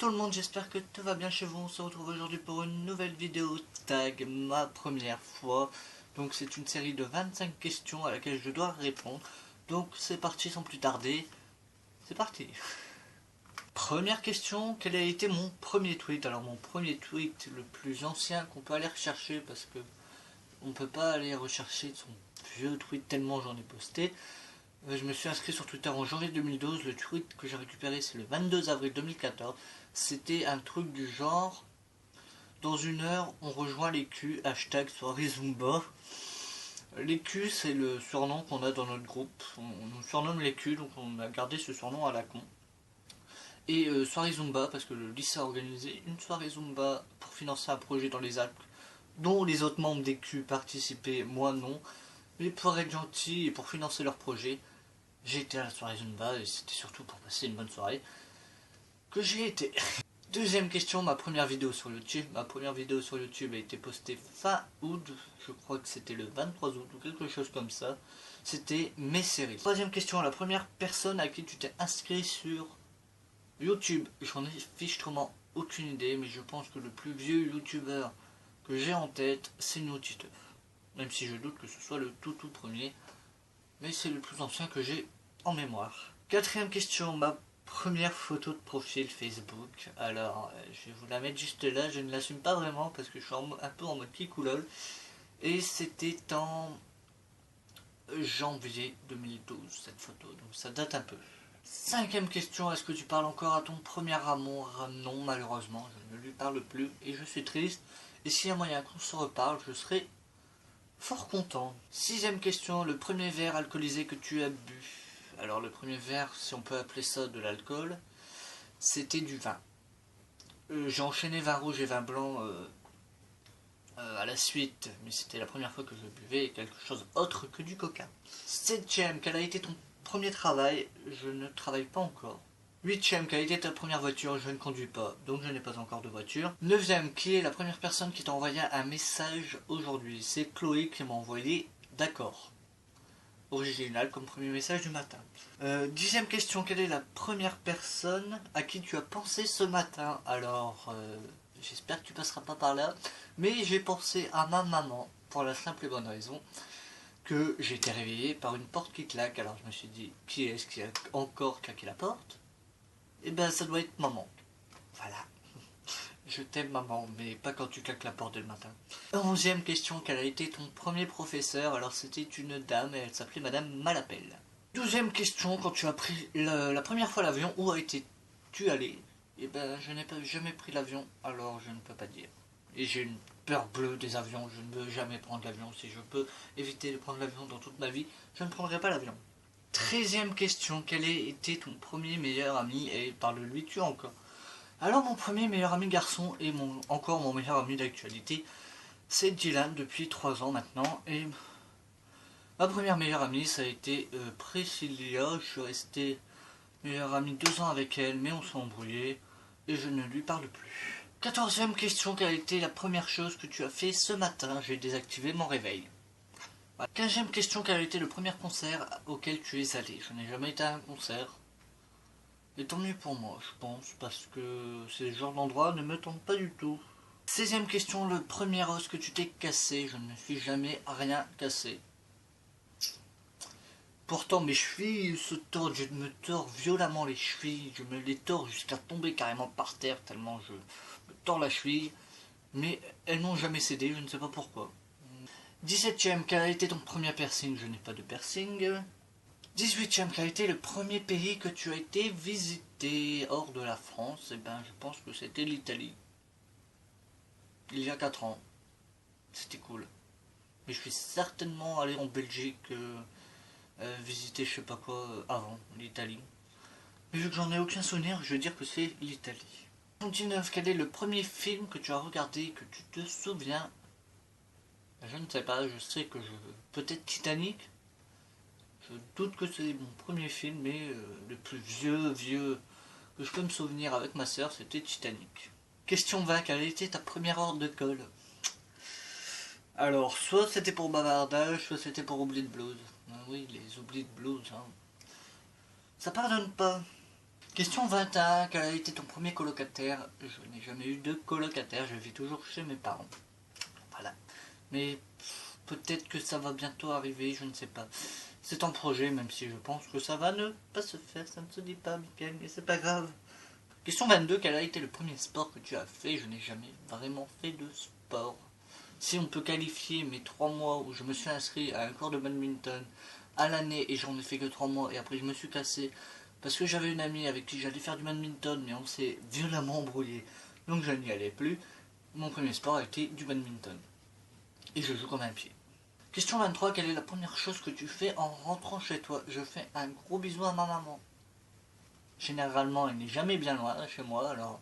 tout le monde, j'espère que tout va bien chez vous. On se retrouve aujourd'hui pour une nouvelle vidéo tag, ma première fois. Donc c'est une série de 25 questions à laquelle je dois répondre. Donc c'est parti sans plus tarder. C'est parti. Première question, quel a été mon premier tweet? Alors mon premier tweet le plus ancien qu'on peut aller rechercher parce que on peut pas aller rechercher son vieux tweet tellement j'en ai posté. Je me suis inscrit sur Twitter en janvier 2012, le tweet que j'ai récupéré c'est le 22 avril 2014. C'était un truc du genre: dans une heure on rejoint les Q, hashtag soirée Zumba. Les Q c'est le surnom qu'on a dans notre groupe, on nous surnomme les Q donc on a gardé ce surnom à la con. Et soirée Zumba parce que le lycée a organisé une soirée Zumba pour financer un projet dans les Alpes dont les autres membres des Q participaient, moi non. Mais pour être gentil et pour financer leur projet, j'ai été à la soirée Zumba et c'était surtout pour passer une bonne soirée que j'ai été. Deuxième question, ma première vidéo sur YouTube. Ma première vidéo sur YouTube a été postée fin août, je crois que c'était le 23 août ou quelque chose comme ça. C'était mes séries. Troisième question, la première personne à qui tu t'es inscrit sur YouTube. J'en ai fichtrement aucune idée, mais je pense que le plus vieux YouTuber que j'ai en tête, c'est Nautiteuf. Même si je doute que ce soit le tout premier, mais c'est le plus ancien que j'ai en mémoire. Quatrième question, ma première photo de profil Facebook. Alors, je vais vous la mettre juste là, je ne l'assume pas vraiment parce que je suis un peu en mode kikoulol. Et c'était en janvier 2012 cette photo, donc ça date un peu. Cinquième question, est-ce que tu parles encore à ton premier amour? Non, malheureusement, je ne lui parle plus et je suis triste. Et s'il y a moyen qu'on se reparle, je serai fort content. Sixième question, le premier verre alcoolisé que tu as bu? Alors le premier verre, si on peut appeler ça de l'alcool, c'était du vin. J'ai enchaîné vin rouge et vin blanc à la suite, mais c'était la première fois que je buvais quelque chose autre que du coca. Septième, quel a été ton premier travail? Je ne travaille pas encore. Huitième, quelle a été ta première voiture? Je ne conduis pas, donc je n'ai pas encore de voiture. Neuvième, qui est la première personne qui t'a envoyé un message aujourd'hui? C'est Chloé qui m'a envoyé d'accord. Original comme premier message du matin. Dixième question, quelle est la première personne à qui tu as pensé ce matin? Alors, j'espère que tu passeras pas par là, mais j'ai pensé à ma maman pour la simple et bonne raison que j'ai été réveillé par une porte qui claque. Alors je me suis dit, qui est-ce qui a encore claqué la porte? Eh ben ça doit être maman. Voilà. Je t'aime maman, mais pas quand tu claques la porte dès le matin. Onzième question, quel a été ton premier professeur? Alors c'était une dame et elle s'appelait Madame Malapelle. Douzième question, quand tu as pris la première fois l'avion, où étais-tu allé? Eh ben je n'ai jamais pris l'avion, alors je ne peux pas dire. Et j'ai une peur bleue des avions, je ne veux jamais prendre l'avion. Si je peux éviter de prendre l'avion dans toute ma vie, je ne prendrai pas l'avion. Treizième question, quel a été ton premier meilleur ami et parle-lui tu encore? Alors mon premier meilleur ami garçon et encore mon meilleur ami d'actualité, c'est Dylan depuis 3 ans maintenant. Et ma première meilleure amie ça a été Priscilla. Je suis resté meilleur ami 2 ans avec elle, mais on s'est embrouillé et je ne lui parle plus. Quatorzième question, quelle a été la première chose que tu as fait ce matin? J'ai désactivé mon réveil. Quinzième question, quel a été le premier concert auquel tu es allé? Je n'ai jamais été à un concert. Et tant mieux pour moi, je pense, parce que ces genres d'endroits ne me tentent pas du tout. 16e question, le premier os que tu t'es cassé? Je ne me suis jamais rien cassé. Pourtant mes chevilles se tordent, je me tords violemment les chevilles, je me les tords jusqu'à tomber carrément par terre tellement je me tords la cheville. Mais elles n'ont jamais cédé, je ne sais pas pourquoi. 17e, quel a été ton premier piercing? Je n'ai pas de piercing. 18e, quel a été le premier pays que tu as été visité hors de la France? Eh ben, je pense que c'était l'Italie. Il y a 4 ans. C'était cool. Mais je suis certainement allé en Belgique visiter je sais pas quoi avant l'Italie. Mais vu que j'en ai aucun souvenir, je veux dire que c'est l'Italie. 19, quel est le premier film que tu as regardé que tu te souviens? Je ne sais pas, je sais que peut-être Titanic. Je doute que c'est mon premier film, mais le plus vieux que je peux me souvenir avec ma soeur, c'était Titanic. Question 20, quelle a été ta première heure de colle? Alors, soit c'était pour bavardage, soit c'était pour oubli de blues. Ah oui, les oublis de blues, hein. Ça pardonne pas. Question 21, quel a été ton premier colocataire? Je n'ai jamais eu de colocataire, je vis toujours chez mes parents. Voilà. Mais peut-être que ça va bientôt arriver, je ne sais pas. C'est en projet, même si je pense que ça va ne pas se faire, ça ne se dit pas, Mickaël, mais c'est pas grave. Question 22, quel a été le premier sport que tu as fait? Je n'ai jamais vraiment fait de sport. Si on peut qualifier mes 3 mois où je me suis inscrit à un cours de badminton à l'année et j'en ai fait que 3 mois et après je me suis cassé parce que j'avais une amie avec qui j'allais faire du badminton mais on s'est violemment embrouillé donc je n'y allais plus. Mon premier sport a été du badminton et je joue comme un pied. Question 23, quelle est la première chose que tu fais en rentrant chez toi? Je fais un gros bisou à ma maman. Généralement elle n'est jamais bien loin chez moi alors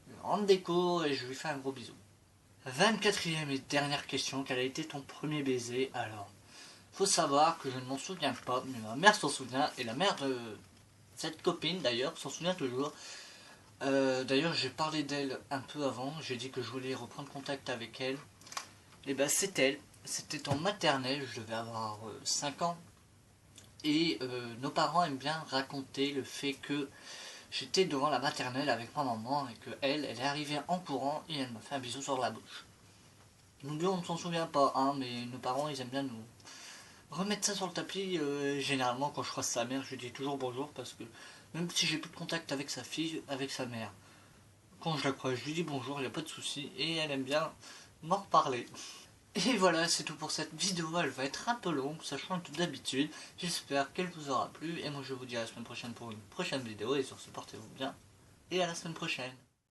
je rentre des cours et je lui fais un gros bisou. 24e et dernière question, quel a été ton premier baiser? Alors, faut savoir que je ne m'en souviens pas, mais ma mère s'en souvient, et la mère de cette copine d'ailleurs s'en souvient toujours. D'ailleurs, j'ai parlé d'elle un peu avant, j'ai dit que je voulais reprendre contact avec elle. Et ben c'est elle, c'était en maternelle, je devais avoir 5 ans. Et nos parents aiment bien raconter le fait que j'étais devant la maternelle avec ma maman et que elle est arrivée en courant et elle m'a fait un bisou sur la bouche. Nous deux on ne s'en souvient pas, hein, mais nos parents ils aiment bien nous remettre ça sur le tapis. Généralement quand je croise sa mère je lui dis toujours bonjour parce que même si j'ai plus de contact avec sa fille, avec sa mère, quand je la croise je lui dis bonjour, il n'y a pas de souci et elle aime bien m'en reparler. Et voilà, c'est tout pour cette vidéo, elle va être un peu longue, ça change d'habitude. J'espère qu'elle vous aura plu et moi je vous dis à la semaine prochaine pour une prochaine vidéo et sur ce portez-vous bien et à la semaine prochaine.